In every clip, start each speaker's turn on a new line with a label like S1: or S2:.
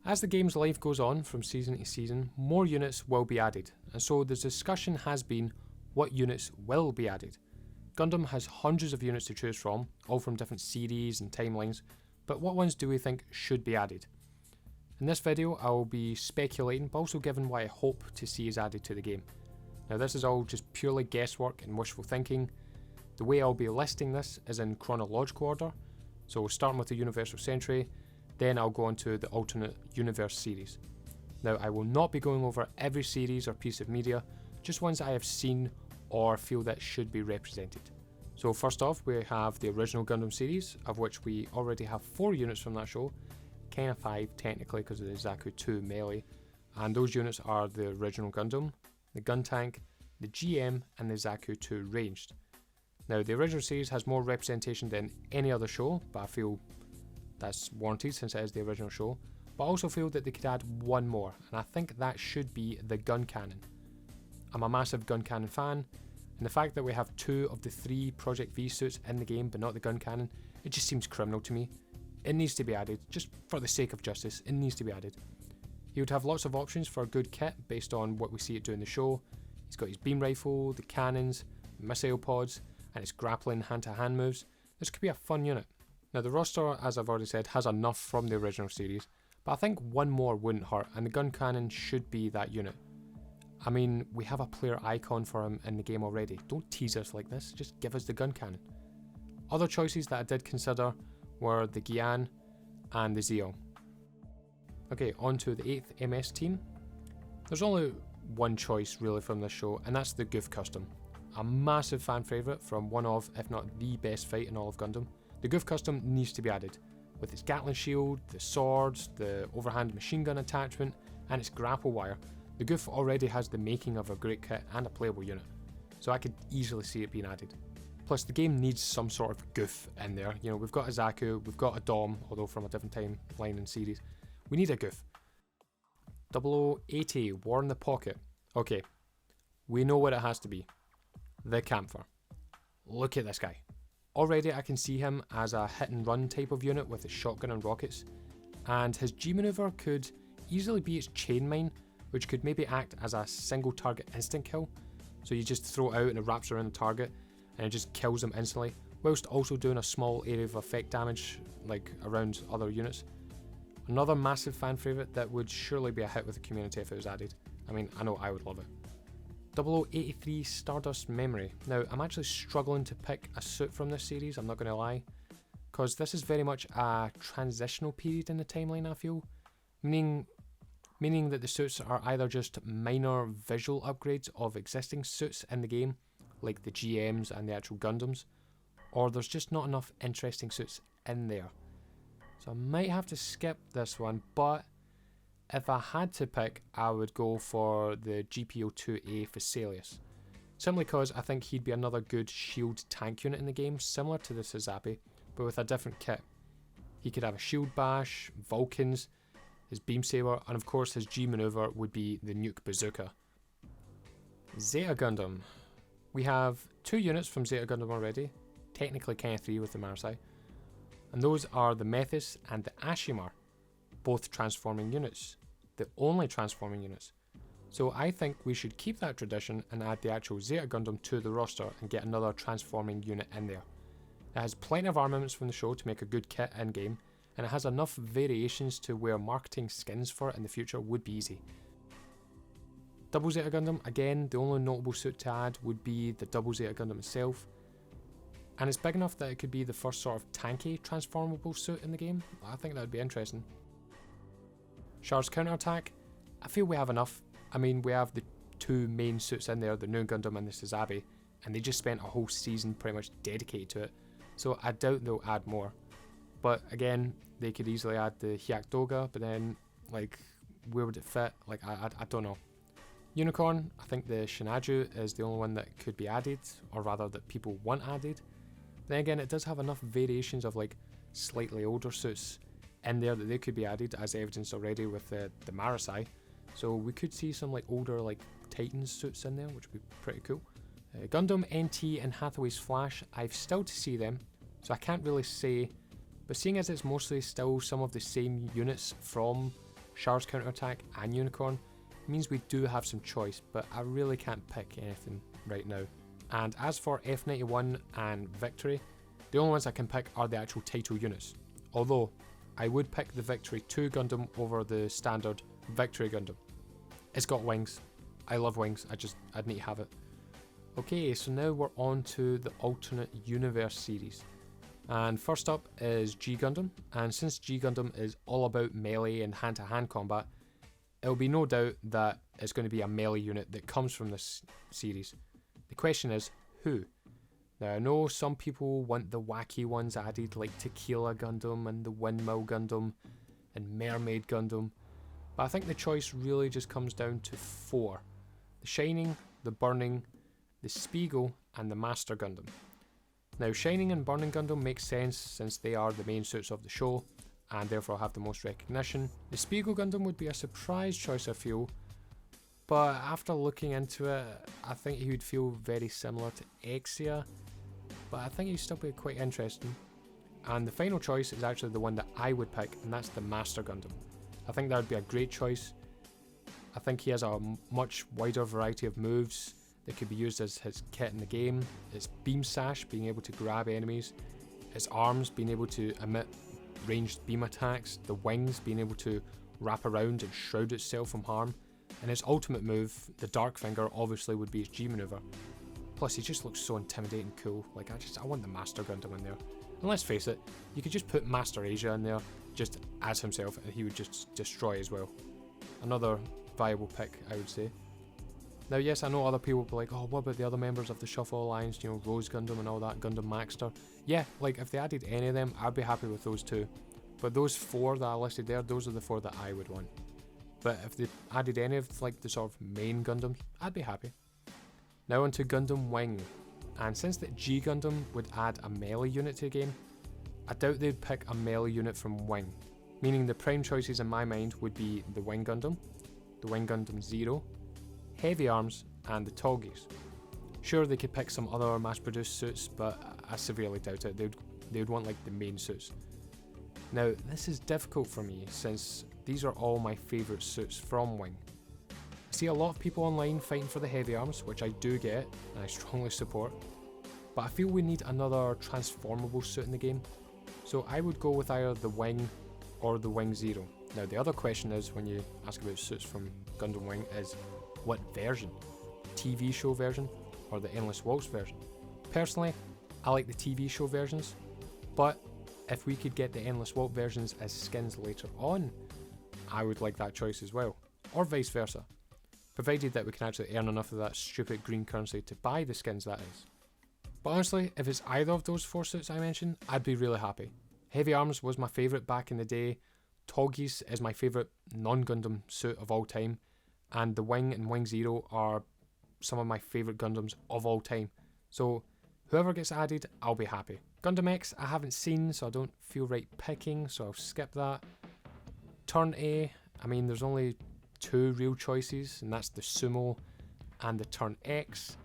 S1: As the game's life goes on from season to season, more units will be added, and so the discussion has been what units will be added. Gundam has hundreds of units to choose from, all from different series and timelines, but what ones do we think should be added? In this video I will be speculating, but also giving what I hope to see is added to the game. Now this is all just purely guesswork and wishful thinking. The way I'll be listing this is in chronological order, so starting with the Universal Century, then I'll go on to the alternate universe series. Now I will not be going over every series or piece of media, just ones I have seen or feel that should be represented. So first off we have the original Gundam series, of which we already have 4 units from that show, kind of 5 technically because of the Zaku 2 melee, and those units are the original Gundam, the Gun Tank, the GM and the Zaku 2 ranged. Now the original series has more representation than any other show, but I feel that's warranted since it is the original show, but I also feel that they could add one more, and I think that should be the gun cannon. I'm a massive gun cannon fan, and the fact that we have 2 of the 3 Project V suits in the game but not the gun cannon, it just seems criminal to me. It needs to be added, just for the sake of justice, it needs to be added. He would have lots of options for a good kit based on what we see it do in the show. He's got his beam rifle, the cannons, missile pods, and his grappling hand-to-hand moves. This could be a fun unit. Now the roster, as I've already said, has enough from the original series, but I think one more wouldn't hurt, and the gun cannon should be that unit. I mean, we have a player icon for him in the game already. Don't tease us like this, just give us the gun cannon. Other choices that I did consider were the Gyan and the Zeong. Okay, on to the 8th MS team. There's only one choice really from this show, and that's the Goof Custom. A massive fan favourite from one of, if not the best fight in all of Gundam. The Goof Custom needs to be added, with its Gatling shield, the swords, the overhand machine gun attachment, and its grapple wire. The Goof already has the making of a great kit and a playable unit, so I could easily see it being added. Plus the game needs some sort of Goof in there. You know, we've got a Zaku, we've got a Dom, although from a different timeline and series. We need a Goof. 0080, War in the Pocket. Okay, we know what it has to be. The Camphor. Look at this guy. Already I can see him as a hit and run type of unit with his shotgun and rockets, and his G maneuver could easily be its chain mine, which could maybe act as a single target instant kill. So you just throw it out and it wraps around the target and it just kills them instantly, whilst also doing a small area of effect damage like around other units. Another massive fan favourite that would surely be a hit with the community if it was added. I mean, I know I would love it. 0083 Stardust Memory. Now, I'm actually struggling to pick a suit from this series, I'm not going to lie, because this is very much a transitional period in the timeline, I feel, meaning that the suits are either just minor visual upgrades of existing suits in the game, like the GMs and the actual Gundams, or there's just not enough interesting suits in there. So I might have to skip this one, but if I had to pick, I would go for the GPO-2A Physalis. Simply because I think he'd be another good shield tank unit in the game, similar to the Suzapi, but with a different kit. He could have a shield bash, Vulcans, his beam saber, and of course his G maneuver would be the nuke bazooka. Zeta Gundam. We have 2 units from Zeta Gundam already, technically kind of 3 with the Marasai, and those are the Methis and the Ashimar, both transforming units, the only transforming units. So I think we should keep that tradition and add the actual Zeta Gundam to the roster and get another transforming unit in there. It has plenty of armaments from the show to make a good kit in game, and it has enough variations to where marketing skins for it in the future would be easy. Double Zeta Gundam, again, the only notable suit to add would be the Double Zeta Gundam itself, and it's big enough that it could be the first sort of tanky transformable suit in the game. I think that would be interesting. Char's counterattack, I feel we have enough. I mean, we have the 2 main suits in there, the new Gundam and the Suzabi, and they just spent a whole season pretty much dedicated to it, so I doubt they'll add more. But again, they could easily add the Hyakdoga, but then, like, where would it fit? Like, I don't know. Unicorn, I think the Shinaju is the only one that could be added, or rather that people want added. Then again, it does have enough variations of like slightly older suits in there that they could be added, as evidenced already with the Marasai. So we could see some like older like Titans suits in there, which would be pretty cool. Gundam NT and Hathaway's Flash, I've still to see them, so I can't really say, but seeing as it's mostly still some of the same units from Char's counterattack and Unicorn means we do have some choice, but I really can't pick anything right now. And as for F91 and Victory, the only ones I can pick are the actual title units. Although, I would pick the Victory 2 Gundam over the standard Victory Gundam. It's got wings. I love wings, I'd need to have it. Okay, so now we're on to the alternate universe series. And first up is G Gundam, and since G Gundam is all about melee and hand-to-hand combat, it'll be no doubt that it's going to be a melee unit that comes from this series. The question is, who? Now I know some people want the wacky ones added like Tequila Gundam and the Windmill Gundam and Mermaid Gundam, but I think the choice really just comes down to 4. The Shining, the Burning, the Spiegel and the Master Gundam. Now Shining and Burning Gundam make sense since they are the main suits of the show and therefore have the most recognition. The Spiegel Gundam would be a surprise choice I feel, but after looking into it I think he would feel very similar to Exia, but I think he'd still be quite interesting. And the final choice is actually the one that I would pick, and that's the Master Gundam. I think that would be a great choice. I think he has a much wider variety of moves that could be used as his kit in the game. Its beam sash, being able to grab enemies, its arms being able to emit ranged beam attacks, the wings being able to wrap around and shroud itself from harm, and his ultimate move, the Dark Finger, obviously would be his G maneuver. Plus he just looks so intimidating cool, like I want the Master Gundam in there. And let's face it, you could just put Master Asia in there just as himself and he would just destroy as well. Another viable pick, I would say. Now yes, I know other people will be like, oh, what about the other members of the Shuffle Alliance, you know, Rose Gundam and all that, Gundam Maxter. Yeah, like if they added any of them, I'd be happy with those too. But those 4 that I listed there, those are the 4 that I would want. But if they added any of like the sort of main Gundams, I'd be happy. Now onto Gundam Wing. And since the G Gundam would add a melee unit to the game, I doubt they'd pick a melee unit from Wing. Meaning the prime choices in my mind would be the Wing Gundam, the Wing Gundam Zero, Heavy Arms and the Toggies. Sure, they could pick some other mass-produced suits, but I severely doubt it. They would want like the main suits. Now this is difficult for me since these are all my favourite suits from Wing. I see a lot of people online fighting for the Heavy Arms, which I do get and I strongly support, but I feel we need another transformable suit in the game, so I would go with either the Wing or the Wing Zero. Now the other question is, when you ask about suits from Gundam Wing, is what version? TV show version or the Endless Waltz version? Personally, I like the TV show versions, but if we could get the Endless Waltz versions as skins later on, I would like that choice as well, or vice versa, provided that we can actually earn enough of that stupid green currency to buy the skins, that is. But honestly, if it's either of those 4 suits I mentioned, I'd be really happy. Heavy Arms was my favourite back in the day, Toggies is my favourite non-Gundam suit of all time, and the Wing and Wing Zero are some of my favourite Gundams of all time. So whoever gets added, I'll be happy. Gundam X I haven't seen, so I don't feel right picking, so I'll skip that. Turn A, I mean there's only 2 real choices, and that's the Sumo and the Turn X.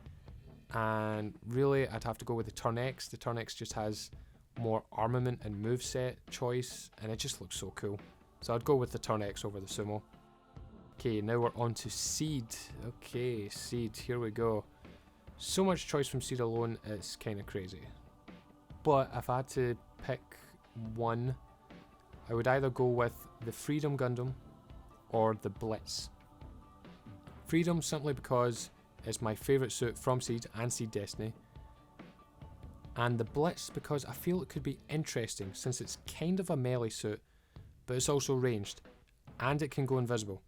S1: And really I'd have to go with the Turn X. The Turn X just has more armament and moveset choice, and it just looks so cool. So I'd go with the Turn X over the Sumo. Okay, now we're on to Seed. Okay, Seed, here we go. So much choice from Seed alone, it's kind of crazy. But if I had to pick one, I would either go with the Freedom Gundam or the Blitz. Freedom simply because it's my favourite suit from Seed and Seed Destiny. And the Blitz because I feel it could be interesting since it's kind of a melee suit, but it's also ranged, and it can go invisible.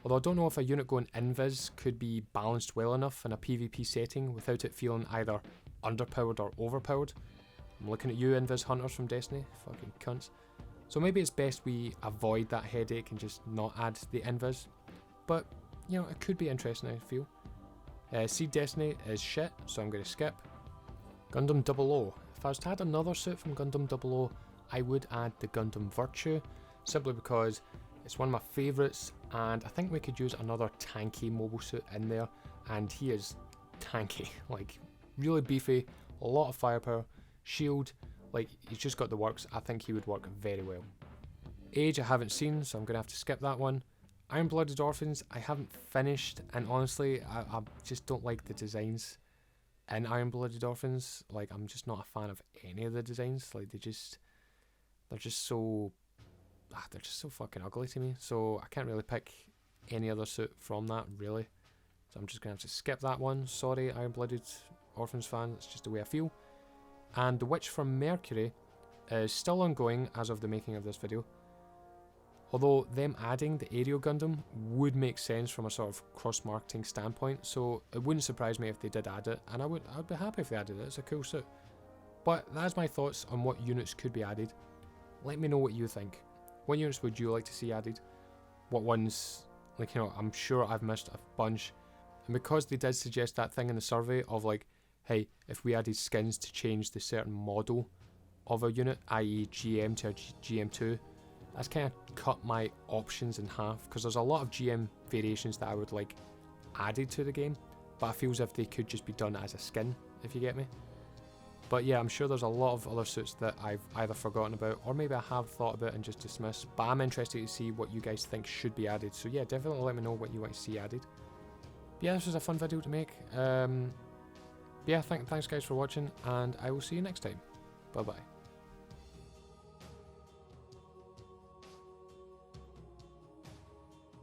S1: Although I don't know if a unit going invis could be balanced well enough in a PvP setting without it feeling either underpowered or overpowered. I'm looking at you invis hunters from Destiny, fucking cunts. So maybe it's best we avoid that headache and just not add the invis. But, you know, it could be interesting, I feel. Seed Destiny is shit, so I'm going to skip. Gundam 00. If I was to add another suit from Gundam 00, I would add the Gundam Virtue, simply because it's one of my favourites, and I think we could use another tanky mobile suit in there, and he is tanky, like really beefy, a lot of firepower, shield, like he's just got the works. I think he would work very well. Age I haven't seen, so I'm going to have to skip that one. Iron-Blooded Orphans I haven't finished, and honestly, I just don't like the designs in Iron-Blooded Orphans. Like, I'm just not a fan of any of the designs. Like, they're just so fucking ugly to me. So I can't really pick any other suit from that, really. So I'm just going to have to skip that one. Sorry, Iron-Blooded Orphans fan, it's just the way I feel. And The Witch from Mercury is still ongoing as of the making of this video. Although them adding the aerial Gundam would make sense from a sort of cross-marketing standpoint, so it wouldn't surprise me if they did add it, and I'd be happy if they added it. It's a cool suit. But that's my thoughts on what units could be added. Let me know what you think. What units would you like to see added? What ones, like, you know, I'm sure I've missed a bunch. And because they did suggest that thing in the survey of like, hey, if we added skins to change the certain model of a unit, i.e. GM to a GM2, that's kind of cut my options in half, because there's a lot of GM variations that I would like added to the game, but I feel as if they could just be done as a skin, if you get me. But yeah, I'm sure there's a lot of other suits that I've either forgotten about, or maybe I have thought about and just dismissed, but I'm interested to see what you guys think should be added. So yeah, definitely let me know what you want to see added. But yeah, this was a fun video to make. Yeah, thanks guys for watching, and I will see you next time. Bye bye.